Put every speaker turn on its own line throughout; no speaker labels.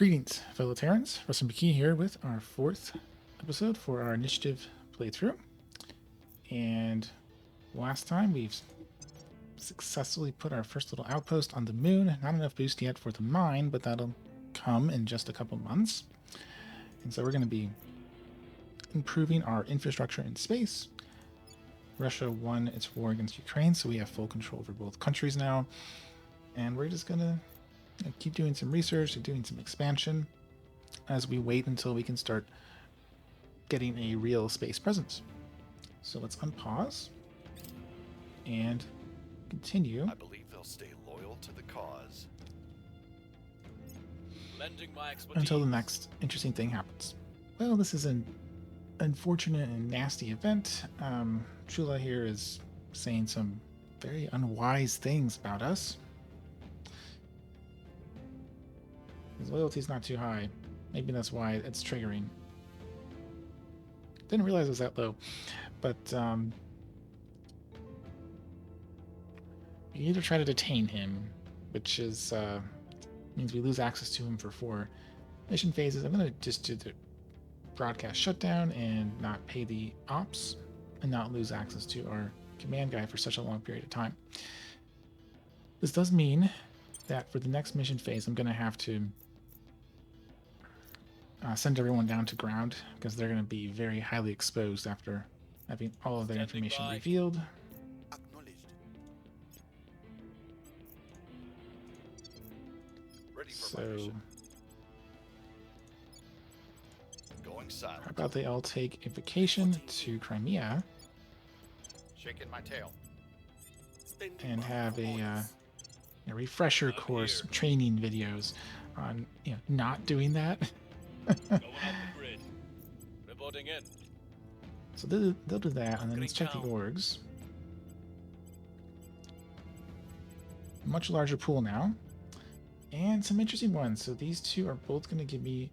Greetings, fellow Terrans. Rustin McKee here with our fourth episode for our initiative playthrough. And last time we've successfully put our first little outpost on the moon. Not enough boost yet for the mine, but that'll come in just a couple months. And so we're going to be improving our infrastructure in space. Russia won its war against Ukraine, so we have full control over both countries now. And we're just going to keep doing some research and doing some expansion as we wait until we can start getting a real space presence. So let's unpause and continue.
I believe they'll stay loyal to the cause.
Lending my expertise.
Until the next interesting thing happens. Well, this is an unfortunate and nasty event. Chula here is saying some very unwise things about us. His loyalty's not too high. Maybe that's why it's triggering. Didn't realize it was that low. But we either try to detain him, which is means we lose access to him for 4 mission phases. I'm going to just do the broadcast shutdown and not pay the ops and not lose access to our command guy for such a long period of time. This does mean that for the next mission phase, I'm going to have to send everyone down to ground because they're going to be very highly exposed after having all of their information revealed.
Acknowledged. Ready for my
So
mission. Going
how
silent.
about they all take a vacation to Crimea
Shaking my tail.
and have a refresher course training videos on not doing that.
Going off the grid. Reporting in.
So they'll do that, and then let's check the orgs. Much larger pool now, and some interesting ones. So these two are both going to give me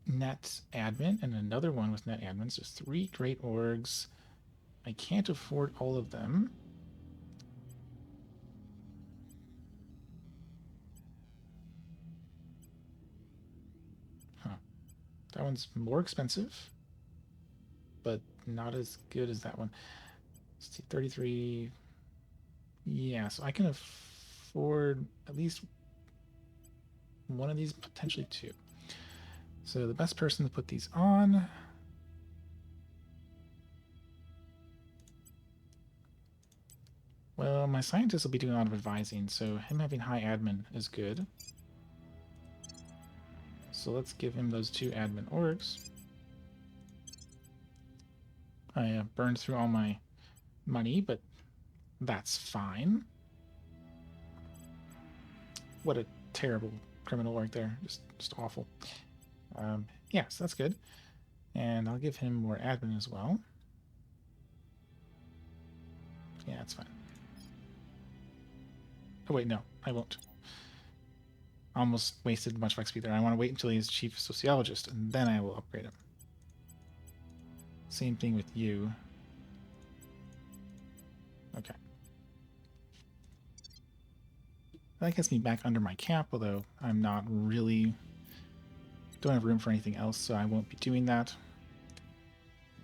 net admin, and another one with net admin. So 3 great orgs. I can't afford all of them. That one's more expensive, but not as good as that one. Let's see, 33. Yeah, so I can afford at least one of these, potentially 2. So the best person to put these on. Well, my scientist will be doing a lot of advising, so him having high admin is good. So let's give him those 2 admin orgs. I burned through all my money, but that's fine. What a terrible criminal org there. Just awful. Yeah, so that's good. And I'll give him more admin as well. Yeah, that's fine. Oh wait, no, I won't. Almost wasted a bunch of XP there. I want to wait until he's chief sociologist, and then I will upgrade him. Same thing with you. Okay. That gets me back under my cap, although I'm not really... don't have room for anything else, so I won't be doing that.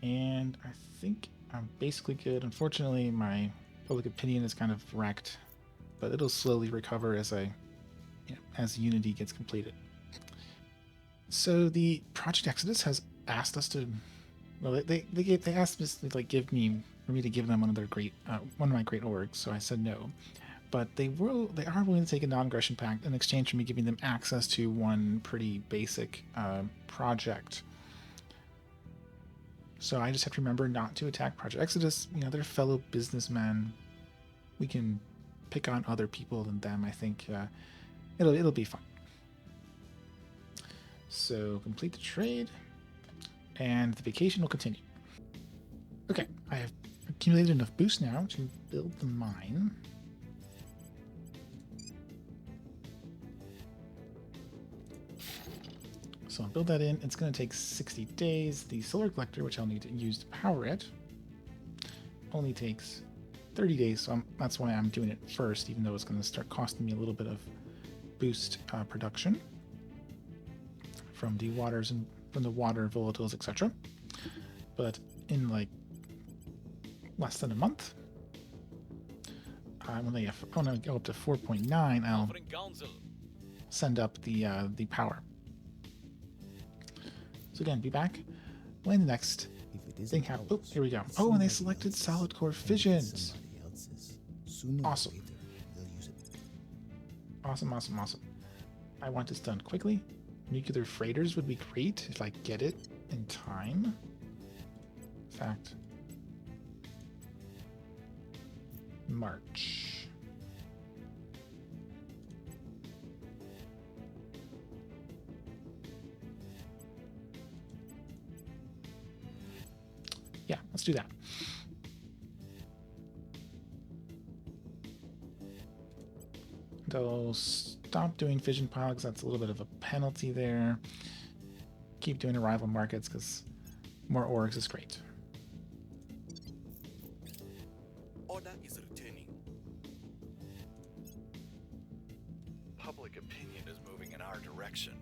And I think I'm basically good. Unfortunately, my public opinion is kind of wrecked, but it'll slowly recover as as Unity gets completed. So the Project Exodus has asked us to, well, they asked us to give me them one of their one of my great orgs. So I said no, but they are willing to take a non-aggression pact in exchange for me giving them access to one pretty basic project. So I just have to remember not to attack Project Exodus. They're fellow businessmen. We can pick on other people than them. I think it'll be fun. So complete the trade, and the vacation will continue. Okay, I have accumulated enough boost now to build the mine. So I'll build that in. It's going to take 60 days. The solar collector, which I'll need to use to power it, only takes 30 days. So that's why I'm doing it first, even though it's going to start costing me a little bit of boost production from the waters and from the water volatiles, etc. But in like less than a month, when I want to go up to 4.9, I'll
Offering counsel.
send up the power. So again, be back when the next thing happens. Oh, here we go. Oh, and they selected solid core fissions. Awesome. Awesome, awesome, awesome. I want this done quickly. Nuclear freighters would be great if I get it in time. In fact, March. Yeah, let's do that. They'll stop doing fission pile because that's a little bit of a penalty there. Keep doing arrival markets because more orgs is great.
Order is returning. Public opinion is moving in our direction.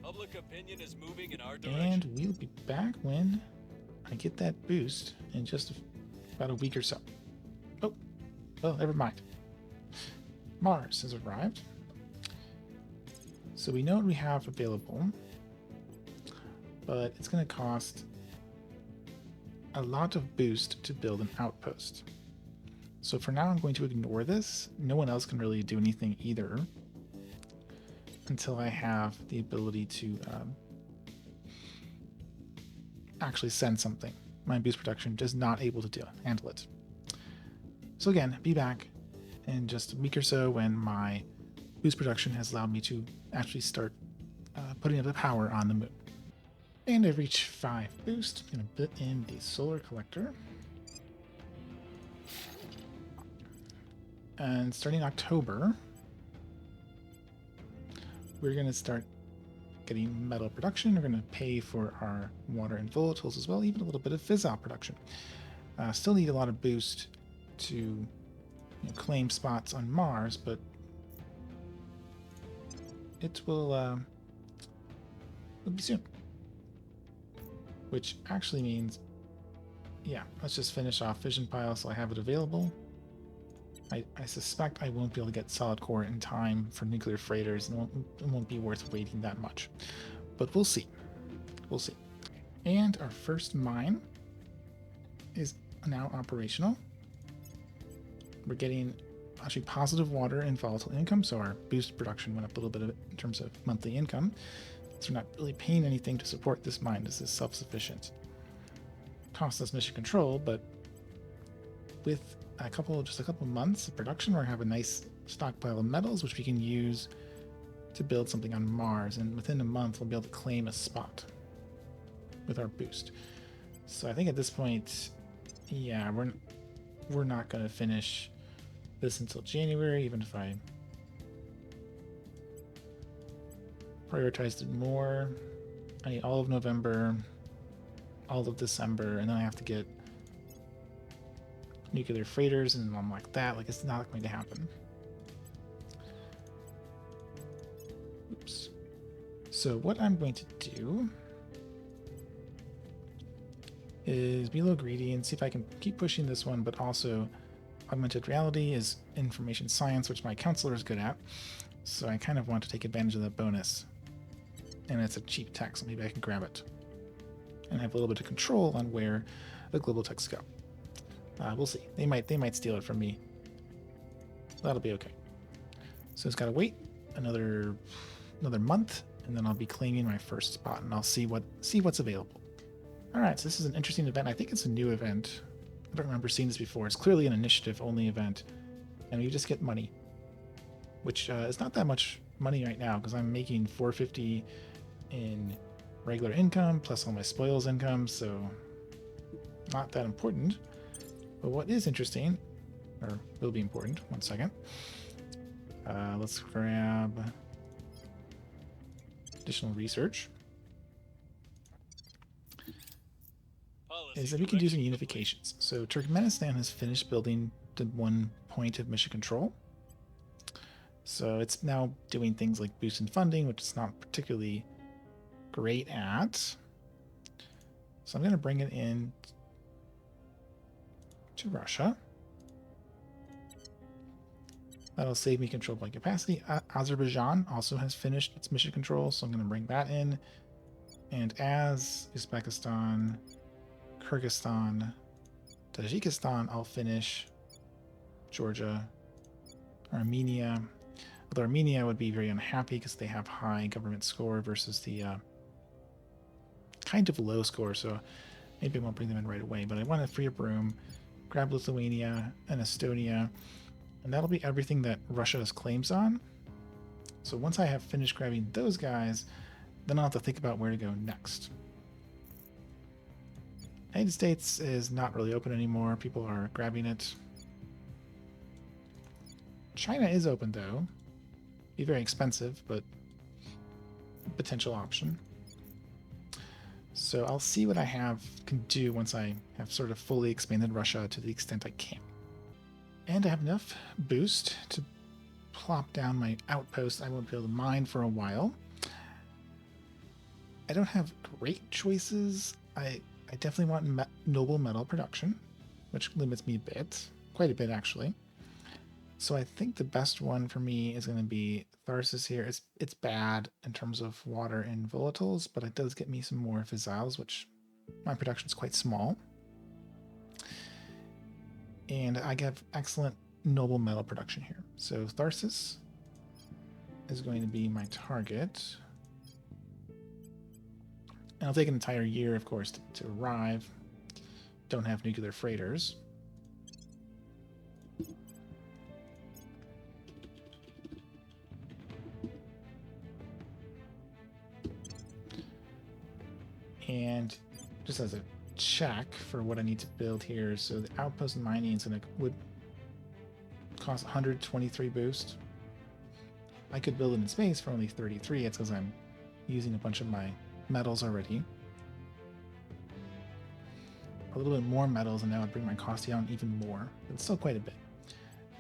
Public opinion is moving in our direction.
And we'll be back when I get that boost in just about a week or so. Oh, well, never mind. Mars has arrived. So we know what we have available, but it's going to cost a lot of boost to build an outpost. So for now, I'm going to ignore this. No one else can really do anything either until I have the ability to actually send something. My boost production is not able to handle it. So again, be back in just a week or so when my boost production has allowed me to actually start putting up the power on the moon. And I've reached 5 boost. I'm going to put in the solar collector. And starting October, we're going to start getting metal production. We're going to pay for our water and volatiles as well, even a little bit of fissile production. Still need a lot of boost to claim spots on Mars, but it will be soon. Which actually means, yeah, let's just finish off fission pile so I have it available. I suspect I won't be able to get solid core in time for nuclear freighters, and it won't be worth waiting that much. But we'll see. We'll see. And our first mine is now operational. We're getting actually positive water and volatile income, so our boost production went up a little bit in terms of monthly income. So we're not really paying anything to support this mine. This is self-sufficient. Costs us mission control, but with just a couple months of production, we're gonna have a nice stockpile of metals which we can use to build something on Mars, and within a month we'll be able to claim a spot with our boost. So I think at this point, yeah, we're not gonna finish this until January, even if I prioritized it more. I need all of November, all of December, and then I have to get nuclear freighters, and I'm like that. Like, it's not going to happen. Oops. So what I'm going to do is be a little greedy and see if I can keep pushing this one, but also augmented reality is information science, which my counselor is good at. So I kind of want to take advantage of that bonus. And it's a cheap tech, so maybe I can grab it. And have a little bit of control on where the global techs go. We'll see. They might steal it from me. That'll be okay. So it's got to wait another month, and then I'll be claiming my first spot, and I'll see what's available. All right, so this is an interesting event. I think it's a new event. I don't remember seeing this before. It's clearly an initiative-only event, and you just get money, which is not that much money right now because I'm making 450 in regular income plus all my spoils income, so not that important. But what is interesting, or will be important, one second. Let's grab additional research. Is that we can do some unifications. So Turkmenistan has finished building the one point of mission control. So it's now doing things like boosting funding, which it's not particularly great at. So I'm going to bring it in to Russia. That'll save me control point capacity. Azerbaijan also has finished its mission control, so I'm going to bring that in. And as Uzbekistan, Kyrgyzstan, Tajikistan, I'll finish Georgia, Armenia. Although Armenia would be very unhappy because they have high government score versus the kind of low score, so maybe I won't bring them in right away. But I want to free up room, grab Lithuania and Estonia, and that'll be everything that Russia has claims on. So once I have finished grabbing those guys, then I'll have to think about where to go next. United States is not really open anymore. People are grabbing it. China is open though. Be very expensive, but potential option. So I'll see what I can do once I have sort of fully expanded Russia to the extent I can. And I have enough boost to plop down my outpost. I won't be able to mine for a while. I don't have great choices. I definitely want noble metal production, which limits me a bit, quite a bit actually. So I think the best one for me is going to be Tharsis here. It's bad in terms of water and volatiles, but it does get me some more fissiles, which my production is quite small. And I have excellent noble metal production here. So Tharsis is going to be my target. And it'll take an entire year, of course, to arrive. Don't have nuclear freighters. And just as a check for what I need to build here, so the outpost and mining would cost 123 boost. I could build it in space for only 33. It's because I'm using a bunch of my metals already. A little bit more metals, and that would bring my cost down even more. But it's still quite a bit.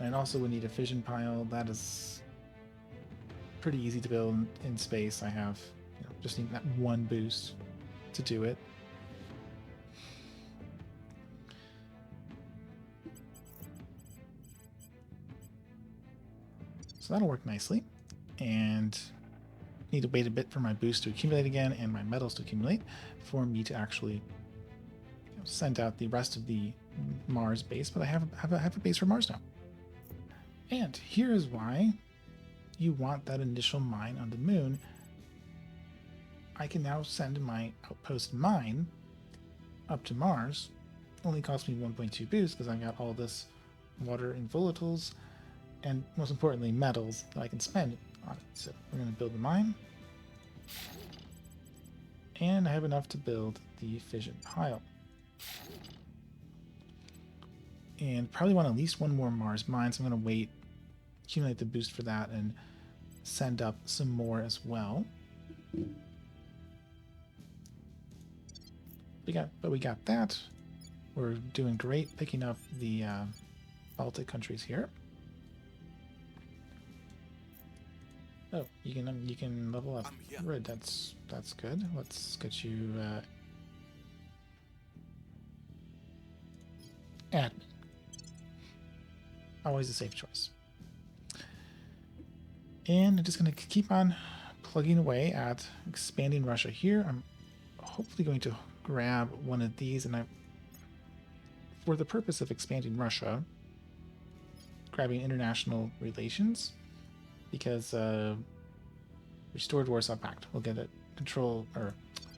And I also would need a fission pile. That is pretty easy to build in space. I have, just need that one boost to do it. So that'll work nicely. And need to wait a bit for my boost to accumulate again and my metals to accumulate for me to actually send out the rest of the Mars base. But I have a base for Mars now. And here is why you want that initial mine on the moon. I can now send my outpost mine up to Mars. Only cost me 1.2 boost because I've got all this water and volatiles, and most importantly, metals that I can spend on it. So we're going to build the mine. And I have enough to build the fission pile. And probably want at least one more Mars mine, so I'm going to wait, accumulate the boost for that, and send up some more as well. We got that. We're doing great picking up the Baltic countries here. Oh, you can level up. Good, that's good. Let's get you admin. Always a safe choice. And I'm just going to keep on plugging away at expanding Russia here. I'm hopefully going to grab one of these, and for the purpose of expanding Russia, grabbing international relations, because restored Warsaw Pact will get a control or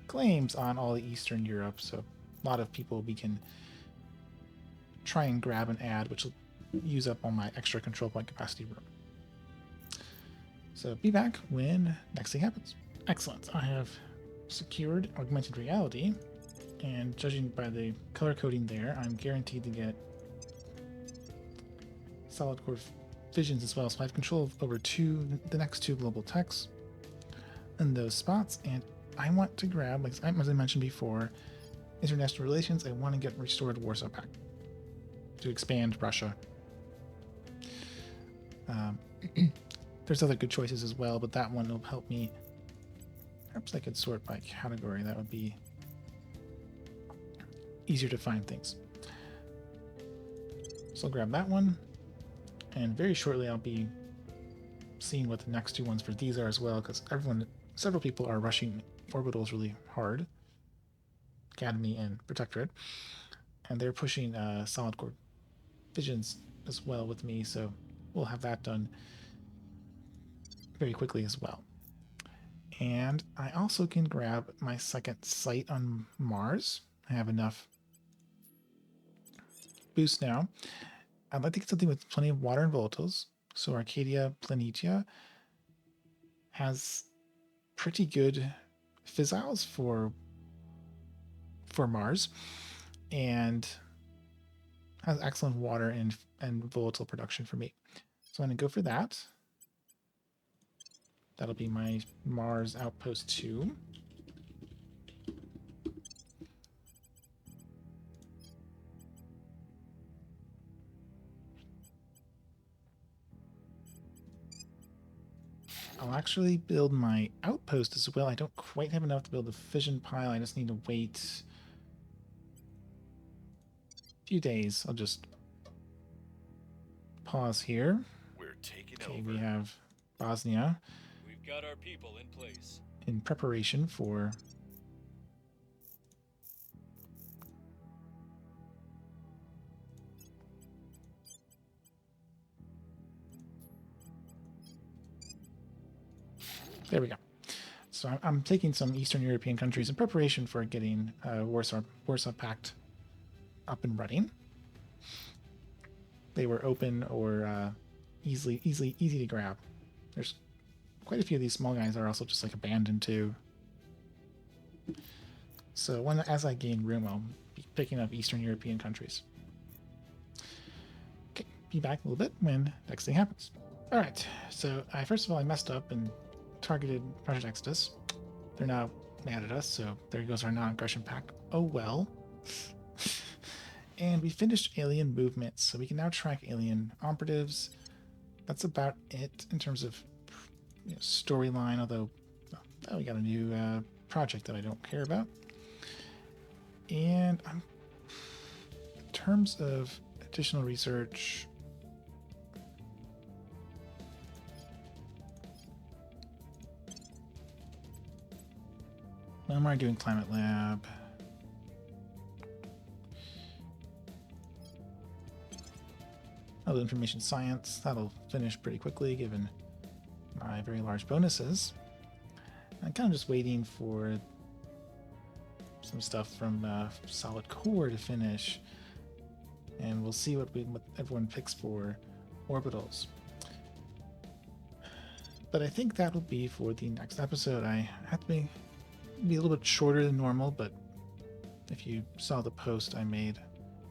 claims on all the Eastern Europe, so a lot of people we can try and grab and add, which will use up all my extra control point capacity room. So be back when next thing happens. Excellent. I have secured augmented reality, and judging by the color coding there, I'm guaranteed to get solid core visions as well. So I have control over the next two global techs in those spots, and I want to grab, like as I mentioned before, international relations. I want to get restored Warsaw Pact to expand Russia. There's other good choices as well, but that one will help me. Perhaps I could sort by category. That would be easier to find things. So I'll grab that one, and very shortly I'll be seeing what the next two ones for these are as well, because several people are rushing orbitals really hard. Academy and Protectorate, and they're pushing solid core visions as well with me, so we'll have that done very quickly as well. And I also can grab my second site on Mars. I have enough boost now. I'd like to get something with plenty of water and volatiles. So Arcadia Planitia has pretty good fissiles for Mars, and has excellent water and volatile production for me. So I'm going to go for that. That'll be my Mars Outpost 2. I'll actually build my outpost as well. I don't quite have enough to build a fission pile. I just need to wait a few days. I'll just pause here.
We're taking
Okay,
over.
we have Bosnia
We've got our people in place.
in preparation for there we go. So I'm taking some Eastern European countries in preparation for getting Warsaw Pact up and running. They were open or easy to grab. There's quite a few of these small guys are also just like abandoned too. So as I gain room, I'll be picking up Eastern European countries. Okay, be back a little bit when next thing happens. All right, so first of all I messed up and targeted Project Exodus. They're now mad at us, so there goes our non-aggression pact. Oh well. And we finished alien movements, so we can now track alien operatives. That's about it in terms of storyline, although we got a new project that I don't care about. And in terms of additional research, I'm already doing Climate Lab. I'll do Information Science. That'll finish pretty quickly given my very large bonuses. I'm kind of just waiting for some stuff from Solid Core to finish, and we'll see what everyone picks for orbitals. But I think that'll be for the next episode. I have to be a little bit shorter than normal, but if you saw the post I made,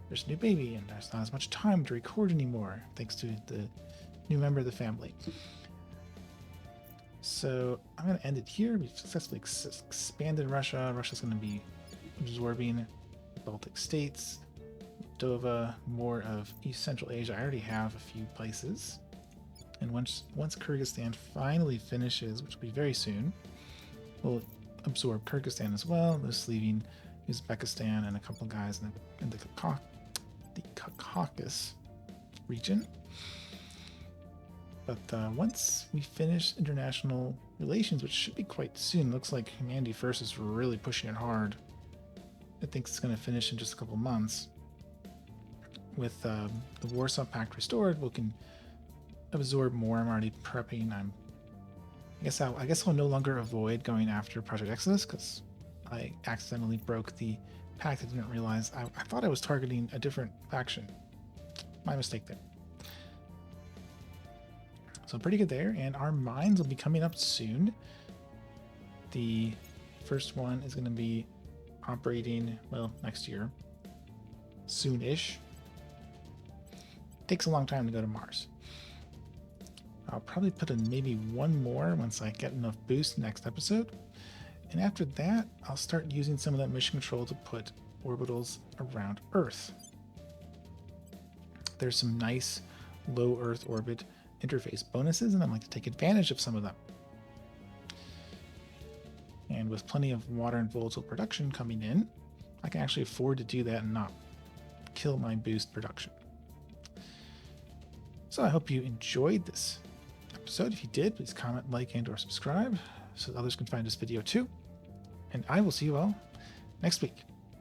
there's a new baby and there's not as much time to record anymore thanks to the new member of the family. So I'm going to end it here. We've successfully expanded Russia. Russia's going to be absorbing the Baltic states, Moldova, more of East Central Asia. I already have a few places. And once Kyrgyzstan finally finishes, which will be very soon, we'll absorb Kyrgyzstan as well, just leaving Uzbekistan and a couple guys in the Caucasus region. But once we finish international relations, which should be quite soon, looks like Humanity First is really pushing it hard. I think it's going to finish in just a couple months. With the Warsaw Pact restored, we can absorb more. I'm already prepping. I guess I'll no longer avoid going after Project Exodus because I accidentally broke the pact. I didn't realize I thought I was targeting a different faction. My mistake there. So pretty good there, and our mines will be coming up soon. The first one is going to be operating, well, next year. Soon-ish. Takes a long time to go to Mars. I'll probably put in maybe one more once I get enough boost next episode. And after that, I'll start using some of that mission control to put orbitals around Earth. There's some nice low Earth orbit interface bonuses, and I'd like to take advantage of some of them. And with plenty of water and volatile production coming in, I can actually afford to do that and not kill my boost production. So I hope you enjoyed this episode. If you did, please comment, like, and or subscribe so that others can find this video too. And I will see you all next week.